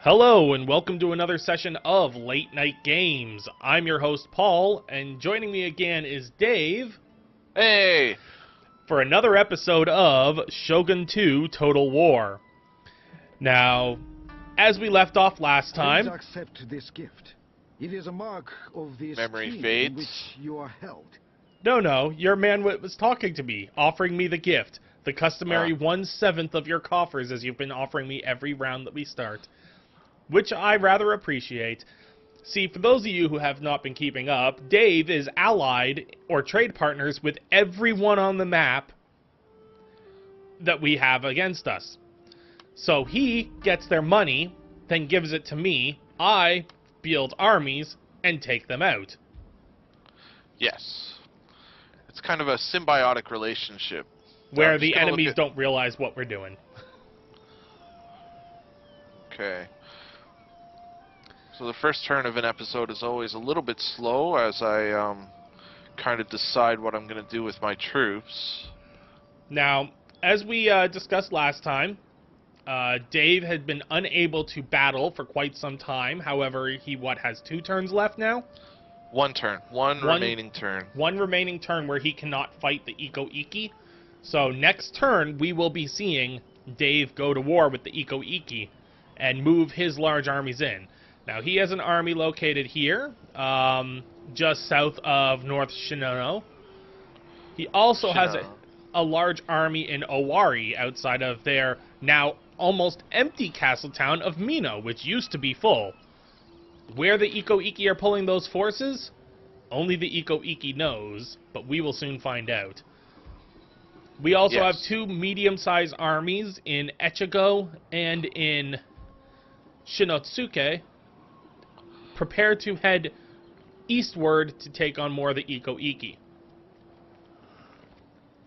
Hello, and welcome to another session of Late Night Games. I'm your host, Paul, and joining me again is Dave. Hey! For another episode of Shogun 2 Total War. Now, as we left off last time... Please accept this gift. It is a mark of the Memory esteem fades. in which you are held. No, your man was talking to me, offering me the gift. The customary 1/7 of your coffers, as you've been offering me every round that we start. Which I rather appreciate. See, for those of you who have not been keeping up, Dave is allied or trade partners with everyone on the map that we have against us. So he gets their money, then gives it to me. I build armies and take them out. Yes. It's kind of a symbiotic relationship. Where I'm just the gonna enemies look at- don't realize what we're doing. Okay. So the first turn of an episode is always a little bit slow as I kind of decide what I'm going to do with my troops. Now, as we discussed last time, Dave had been unable to battle for quite some time. However, he, has 2 turns left now? One turn. One remaining turn. One remaining turn where he cannot fight the Ikko Ikki. So next turn, we will be seeing Dave go to war with the Ikko Ikki and move his large armies in. Now, he has an army located here, just south of North Shinono. He also has a large army in Owari outside of their now almost empty castle town of Mino, which used to be full. Where the Ikko Ikki are pulling those forces, only the Ikko Ikki knows, but we will soon find out. We also have 2 medium-sized armies in Echigo and in Shinotsuke. Prepare to head eastward to take on more of the Ikko Ikki.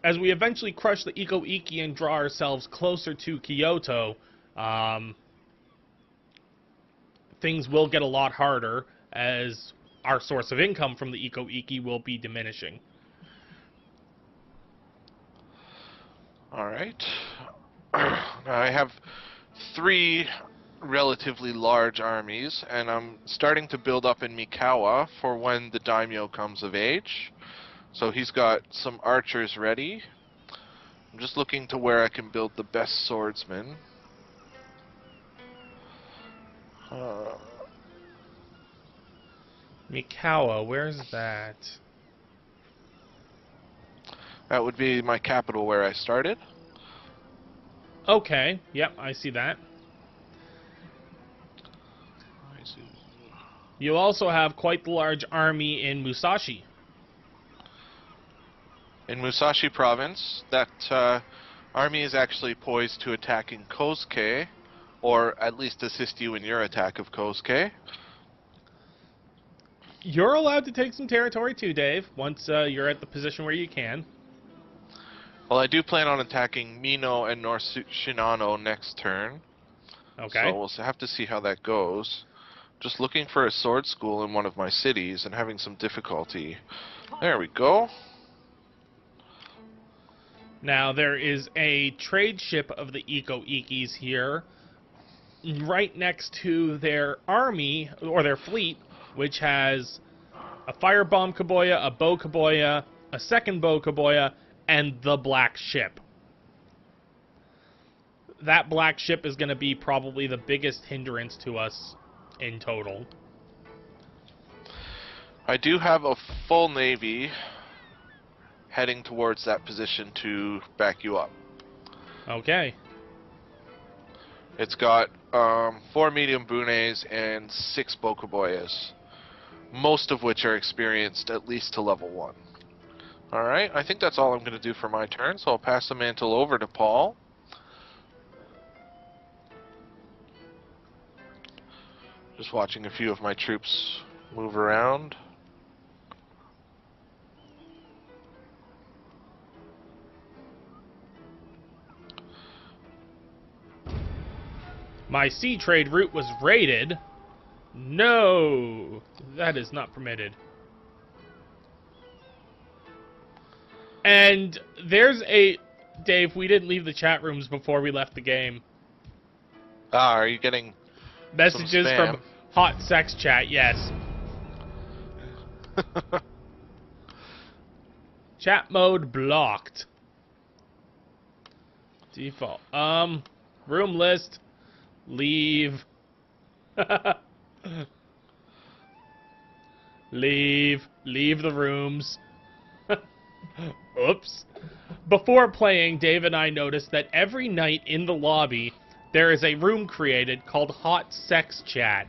As we eventually crush the Ikko Ikki and draw ourselves closer to Kyoto, things will get a lot harder as our source of income from the Ikko Ikki will be diminishing. Alright. Now I have 3 relatively large armies, and I'm starting to build up in Mikawa for when the daimyo comes of age. So he's got some archers ready. I'm just looking to where I can build the best swordsmen. Mikawa, where's that? That would be my capital where I started. Okay, yep, I see that. You also have quite the large army in Musashi. In Musashi province, that army is actually poised to attack in Kosuke, or at least assist you in your attack of Kosuke. You're allowed to take some territory too, Dave, once you're at the position where you can. Well, I do plan on attacking Mino and North Shinano next turn. Okay. So we'll have to see how that goes. Just looking for a sword school in one of my cities and having some difficulty. There we go. Now, there is a trade ship of the Ikko Ikkis here, right next to their army, or their fleet, which has a firebomb kaboya, a bow kaboya, a second bow kaboya, and the black ship. That black ship is going to be probably the biggest hindrance to us in total. I do have a full navy heading towards that position to back you up. Okay. It's got 4 medium bunes and 6 bokuboyas, most of which are experienced at least to level 1. Alright, I think that's all I'm going to do for my turn, so I'll pass the mantle over to Paul. Just watching a few of my troops move around. My sea trade route was raided. No, that is not permitted. And there's a... Dave, we didn't leave the chat rooms before we left the game. Ah, are you getting Messages spam. from hot sex chat, yes. Chat mode blocked. Default. Room list. Leave. Leave the rooms. Oops. Before playing, Dave and I noticed that every night in the lobby, there is a room created called Hot Sex Chat.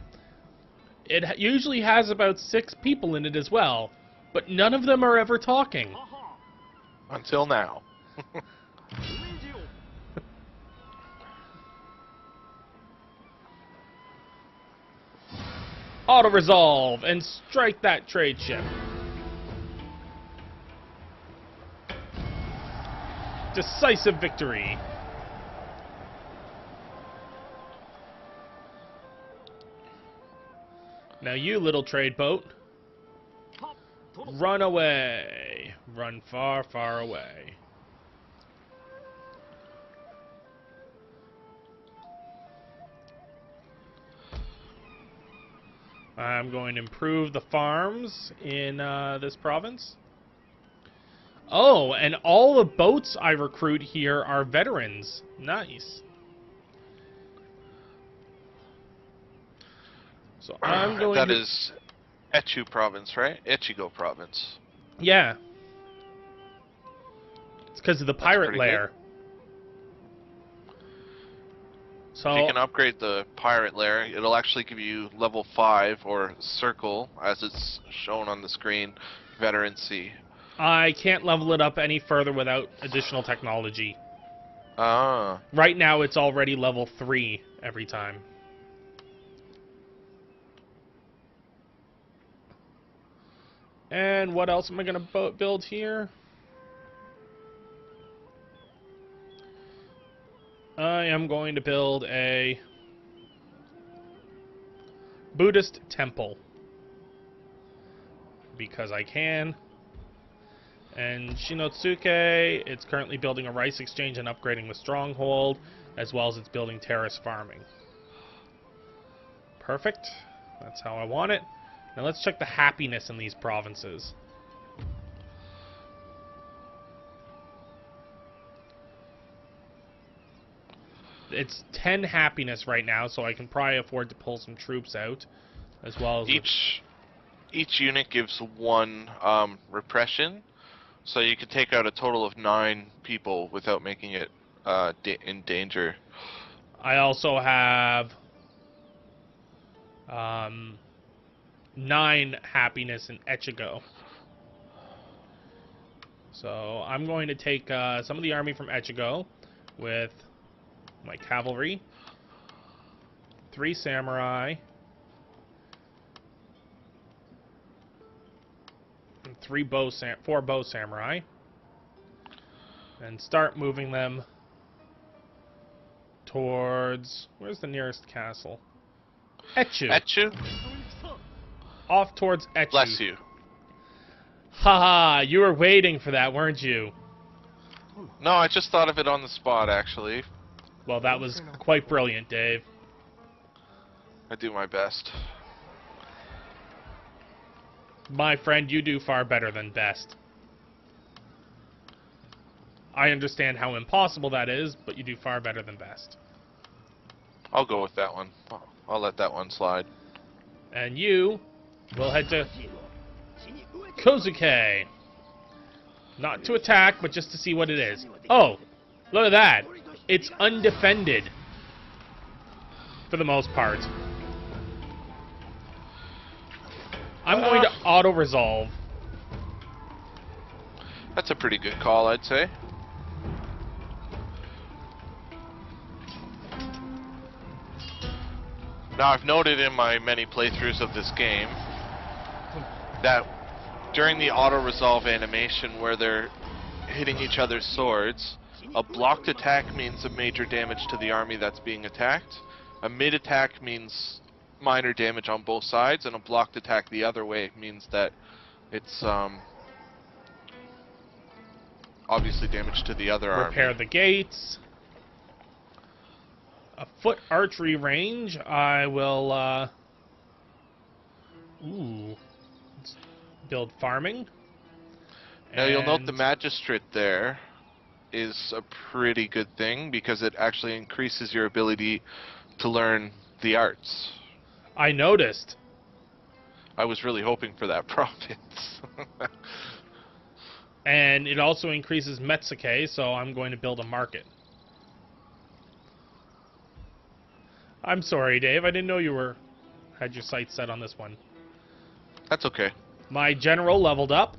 It usually has about 6 people in it as well, but none of them are ever talking. Until now. Auto-resolve and strike that trade ship. Decisive victory. Now you little trade boat, run away. Run far, far away. I'm going to improve the farms in this province. Oh, and all the boats I recruit here are veterans. Nice. So I'm going That to... is Echu province, right? Echigo province. Yeah. It's because of the pirate lair. So If you can upgrade the pirate lair, it'll actually give you level 5 or circle, as it's shown on the screen, veterancy. I can't level it up any further without additional technology. Ah. Right now it's already level 3 every time. And what else am I going to build here? I am going to build a Buddhist temple. Because I can. And Shinotsuke, it's currently building a rice exchange and upgrading the stronghold, as well as it's building terrace farming. Perfect. That's how I want it. Now let's check the happiness in these provinces. It's 10 happiness right now, so I can probably afford to pull some troops out, as well as... Each unit gives 1 repression, so you can take out a total of 9 people without making it in danger. I also have 9 happiness in Echigo. So I'm going to take some of the army from Echigo with my cavalry, 3 samurai, and 4 bow samurai, and start moving them towards... Where's the nearest castle? Echu. Echu? Off towards Echu. Bless you. Haha, you were waiting for that, weren't you? No, I just thought of it on the spot, actually. Well, that was quite brilliant, Dave. I do my best. My friend, you do far better than best. I understand how impossible that is, but you do far better than best. I'll go with that one. I'll let that one slide. And you will head to Kozuke. Not to attack, but just to see what it is. Oh, look at that. It's undefended. For the most part. I'm going to auto-resolve. That's a pretty good call, I'd say. Now, I've noted in my many playthroughs of this game that during the auto-resolve animation where they're hitting each other's swords, a blocked attack means a major damage to the army that's being attacked. A mid-attack means minor damage on both sides, and a blocked attack the other way means that it's obviously damage to the other army. Repair the gates. a foot archery range, I will, let's build farming. Now you'll note the And magistrate there is a pretty good thing because it actually increases your ability to learn the arts. I noticed. I was really hoping for that province. And it also increases Metsuke, so I'm going to build a market. I'm sorry, Dave. I didn't know you had your sights set on this one. That's okay. My general leveled up.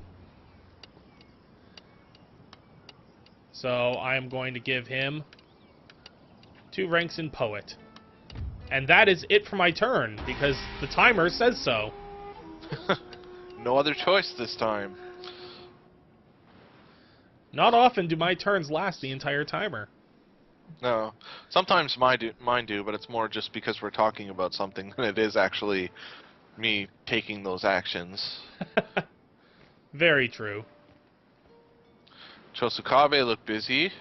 So I am going to give him 2 ranks in Poet. And that is it for my turn, because the timer says so. No other choice this time. Not often do my turns last the entire timer. No. Sometimes mine do, but it's more just because we're talking about something than it is actually me taking those actions. Very true. Chosukabe look busy.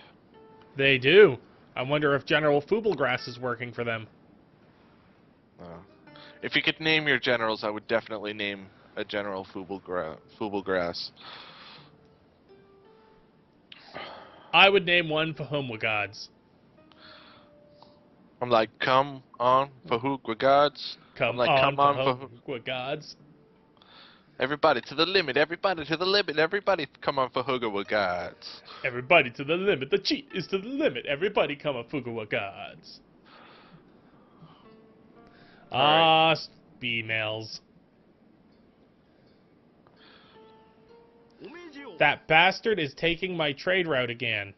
They do. I wonder if General Fubelgrass is working for them. If you could name your generals, I would definitely name a General Fubelgrass. I would name one Fahumwa Gods. I'm like, come on, Fahugwa gods. Come like, on, come on, Fahumwa Gods. Everybody to the limit, everybody to the limit, everybody come on Fahugwa gods. Everybody to the limit. The cheat is to the limit. Everybody come on, Fugawa Gods. Ah, females. That bastard is taking my trade route again.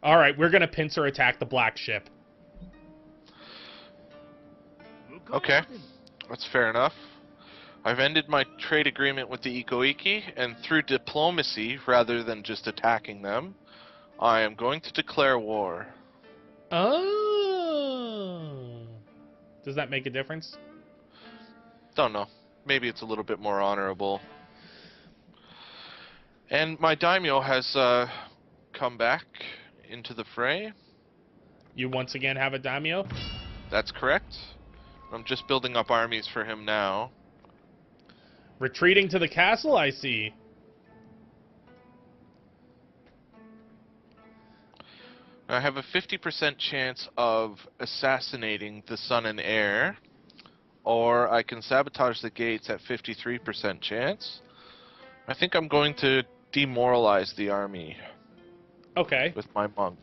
Alright, we're gonna pincer attack the black ship. Okay, that's fair enough. I've ended my trade agreement with the Ikko Ikki, and through diplomacy, rather than just attacking them, I am going to declare war. Oh. Does that make a difference? Don't know. Maybe it's a little bit more honorable. And my daimyo has come back into the fray. You once again have a daimyo? That's correct. I'm just building up armies for him now. Retreating to the castle, I see. I have a 50% chance of assassinating the son and heir, or I can sabotage the gates at 53% chance. I think I'm going to demoralize the army. Okay. With my monk.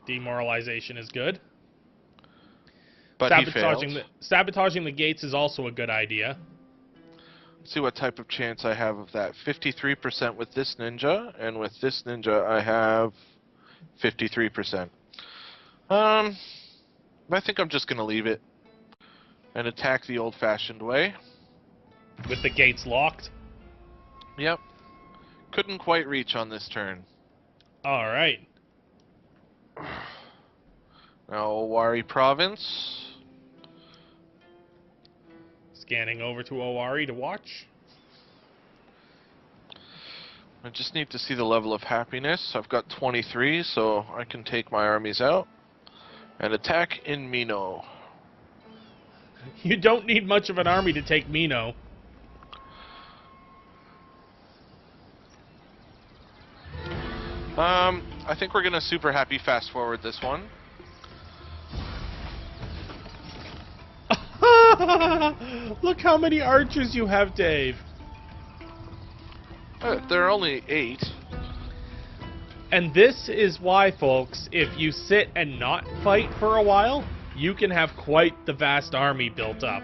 Demoralization is good. But he failed. Sabotaging the gates is also a good idea. Let's see what type of chance I have of that. 53% with this ninja, and with this ninja I have 53%. I think I'm just going to leave it and attack the old-fashioned way. With the gates locked? Yep. Couldn't quite reach on this turn. Alright. Now, Owari Province. Scanning over to Owari to watch. I just need to see the level of happiness. I've got 23, so I can take my armies out and attack in Mino. You don't need much of an army to take Mino. I think we're gonna super happy fast forward this one. Look how many archers you have, Dave. There are only 8. And this is why, folks, if you sit and not fight for a while, you can have quite the vast army built up.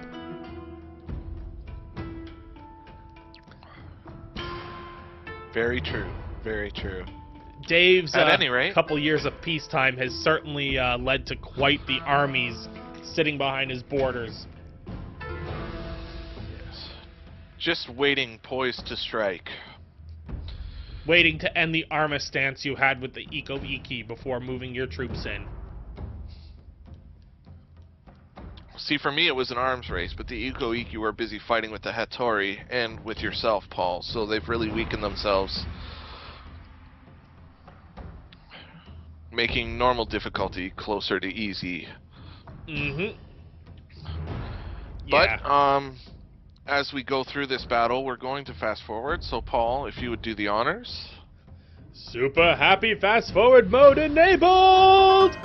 Very true. Very true. Dave's At any rate, couple years of peacetime has certainly led to quite the armies sitting behind his borders. Yes. Just waiting, poised to strike. Waiting to end the armistance you had with the Ikko Ikki before moving your troops in. See, for me it was an arms race, but the Ikko Ikki were busy fighting with the Hattori and with yourself, Paul, so they've really weakened themselves. making normal difficulty closer to easy. Mm-hmm. But, Yeah. as we go through this battle, we're going to fast forward. So, Paul, if you would do the honors. Super happy fast forward mode enabled!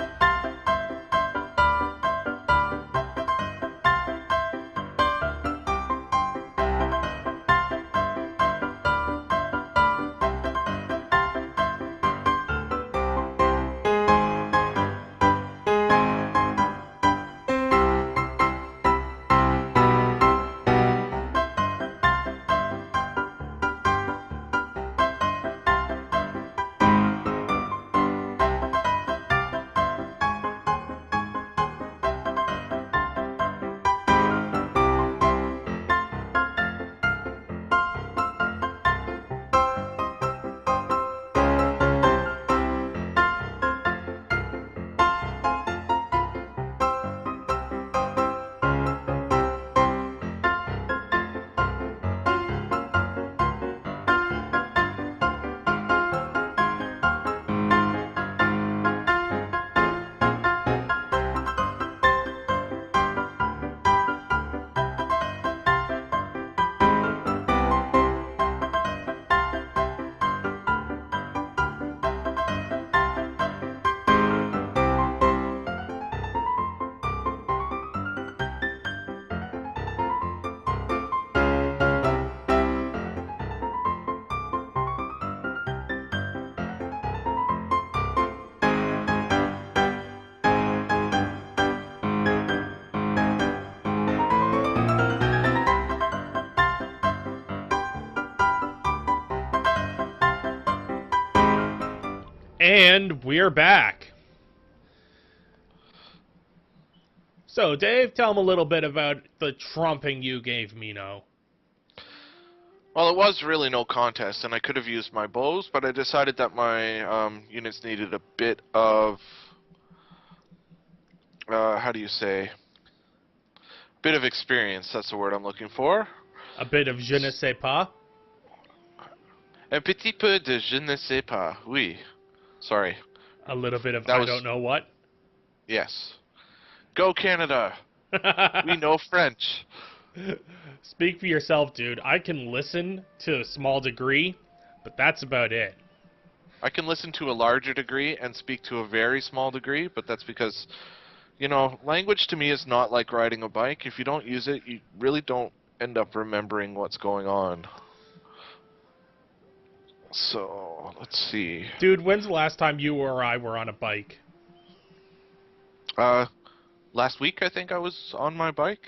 And we're back. So, Dave, tell him a little bit about the trumping you gave Mino. Well, it was really no contest, and I could have used my bows, but I decided that my units needed a bit of, how do you say, bit of experience. That's the word I'm looking for. A bit of je ne sais pas. Un petit peu de je ne sais pas. Oui. Sorry. A little bit of That I was- don't know what. Yes. Go Canada. We know French. Speak for yourself, dude. I can listen to a small degree, but that's about it. I can listen to a larger degree and speak to a very small degree, but that's because, you know, language to me is not like riding a bike. If you don't use it, you really don't end up remembering what's going on. So, let's see. Dude, when's the last time you or I were on a bike? Last week I think I was on my bike.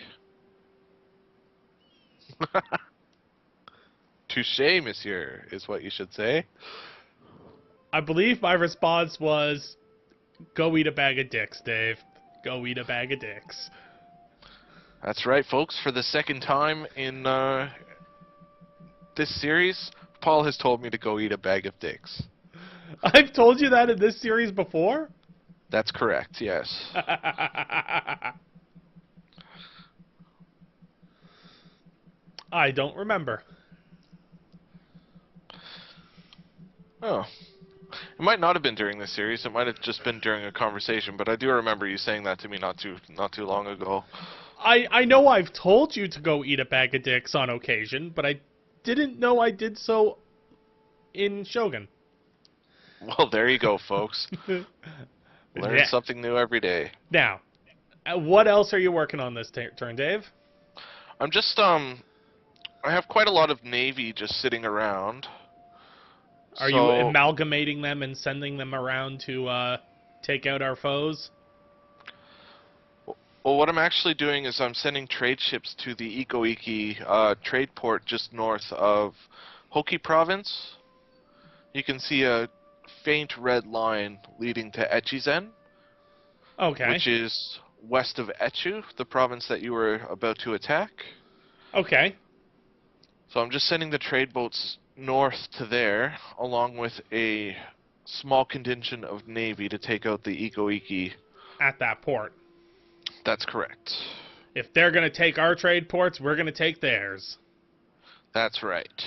Touché, monsieur, is what you should say. I believe my response was, go eat a bag of dicks, Dave. Go eat a bag of dicks. That's right, folks. For the second time in this series, Paul has told me to go eat a bag of dicks. I've told you that in this series before? That's correct, yes. I don't remember. Oh. It might not have been during this series. It might have just been during a conversation, but I do remember you saying that to me not too long ago. I know I've told you to go eat a bag of dicks on occasion, but I didn't know I did so in Shogun. Well, there you go, folks. Learn Yeah. something new every day. Now, what else are you working on this turn, Dave? I'm just, I have quite a lot of Navy just sitting around. Are you amalgamating them and sending them around to take out our foes? Well, what I'm actually doing is I'm sending trade ships to the Ikko Ikki trade port just north of Hoki province. You can see a faint red line leading to Echizen, Okay. which is west of Echu, the province that you were about to attack. Okay. So I'm just sending the trade boats north to there, along with a small contingent of Navy to take out the Ikko Ikki. At that port. That's correct. If they're going to take our trade ports, we're going to take theirs. That's right.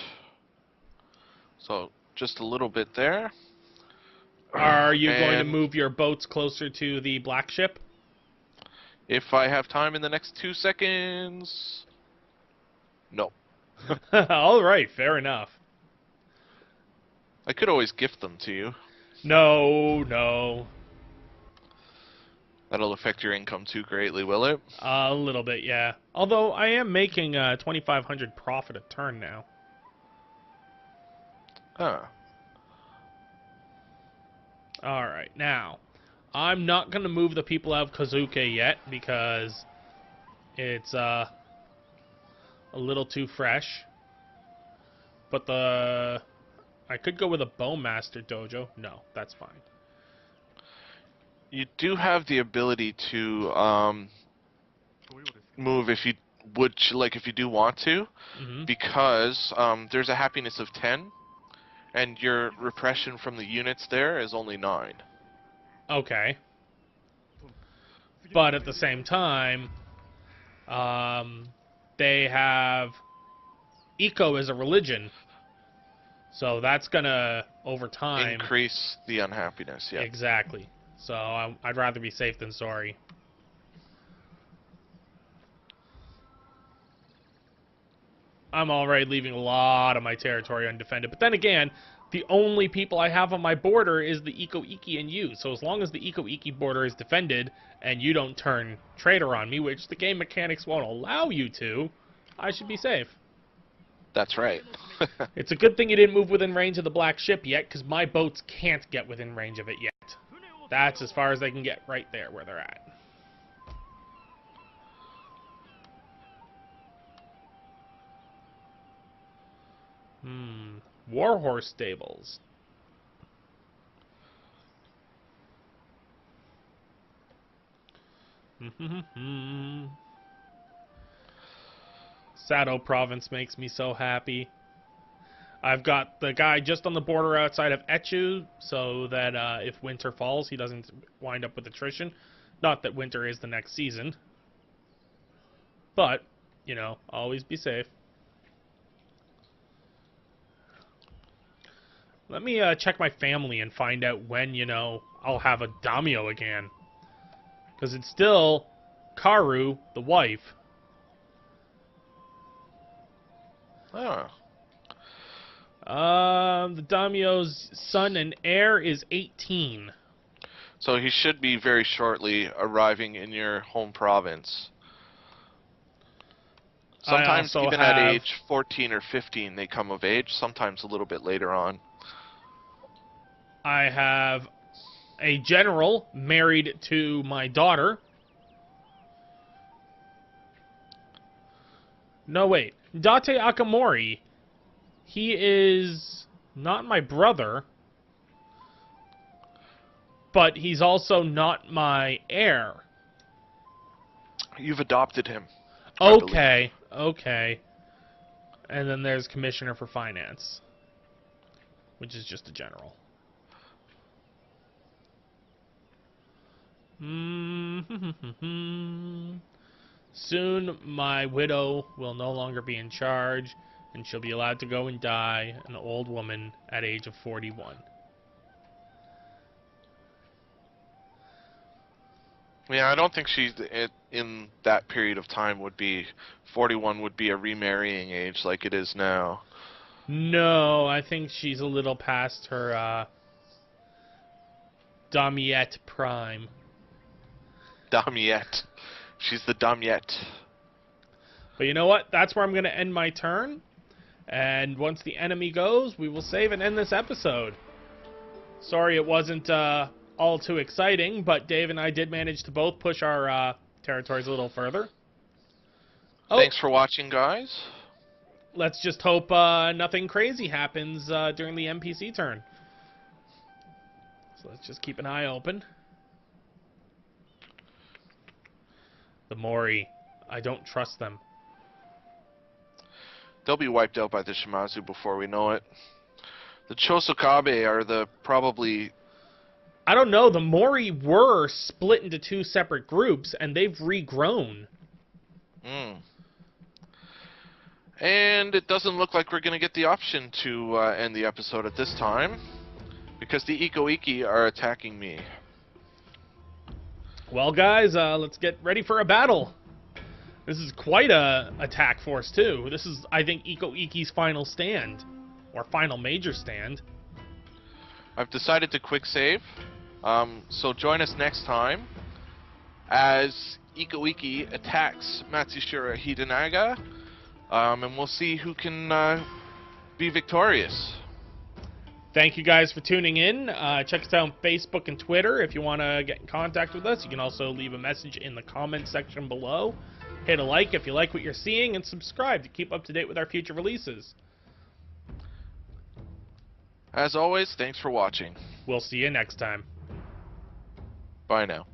So, just a little bit there. Are you going to And move your boats closer to the black ship? if I have time in the next 2 seconds... No. All right, fair enough. I could always gift them to you. No, no. That'll affect your income too greatly, will it? A little bit, yeah. Although I am making 2,500 profit a turn now. Huh. All right, now I'm not gonna move the people out of Kazuke yet because it's a little too fresh. But I could go with a Bowmaster dojo. No, that's fine. You do have the ability to move if you if you do want to, Mm-hmm. because there's a happiness of 10, and your repression from the units there is only 9. Okay. But at the same time, they have Ikko as a religion. So that's gonna, over time... Increase the unhappiness, yeah. Exactly. So I'd rather be safe than sorry. I'm already leaving a lot of my territory undefended. But then again, the only people I have on my border is the Ikko Ikki and you. So as long as the Ikko Ikki border is defended and you don't turn traitor on me, which the game mechanics won't allow you to, I should be safe. That's right. It's a good thing you didn't move within range of the black ship yet, because my boats can't get within range of it yet. That's as far as they can get, right there where they're at. Warhorse stables. Sado province makes me so happy. I've got the guy just on the border outside of Echu, so that if winter falls, he doesn't wind up with attrition. Not that winter is the next season. But, you know, always be safe. Let me check my family and find out when, you know, I'll have a daimyo again. Because it's still Karu, the wife. Oh. The daimyo's son and heir is 18. So he should be very shortly arriving in your home province. Sometimes even at age 14 or 15 they come of age, sometimes a little bit later on. I have a general married to my daughter. No, wait. Date Akamori. He is not my brother, but he's also not my heir. You've adopted him. Okay, okay. And then there's Commissioner for Finance, which is just a general. Soon my widow will no longer be in charge, and she'll be allowed to go and die, an old woman at age of 41. Yeah, I don't think she's in that period of time would be 41 would be a remarrying age like it is now. No, I think she's a little past her Damiette prime. Damiette. She's the Damiette. But you know what? That's where I'm going to end my turn. And once the enemy goes, we will save and end this episode. Sorry it wasn't all too exciting, but Dave and I did manage to both push our territories a little further. Oh, Thanks for watching, guys. let's just hope nothing crazy happens during the NPC turn. So let's just keep an eye open. The Mori. I don't trust them. They'll be wiped out by the Shimazu before we know it. The Chosokabe are the probably... I don't know. The Mori were split into two separate groups, and they've regrown. And it doesn't look like we're going to get the option to end the episode at this time. Because the Ikko Ikki are attacking me. Well, guys, let's get ready for a battle. This is quite a attack force, too. This is, I think, Ikko Ikki's final stand. Or final major stand. I've decided to quick save. So join us next time as Ikko Ikki attacks Matsushira Hidanaga. And we'll see who can be victorious. Thank you guys for tuning in. Check us out on Facebook and Twitter if you want to get in contact with us. You can also leave a message in the comment section below. Hit a like if you like what you're seeing, and subscribe to keep up to date with our future releases. As always, thanks for watching. We'll see you next time. Bye now.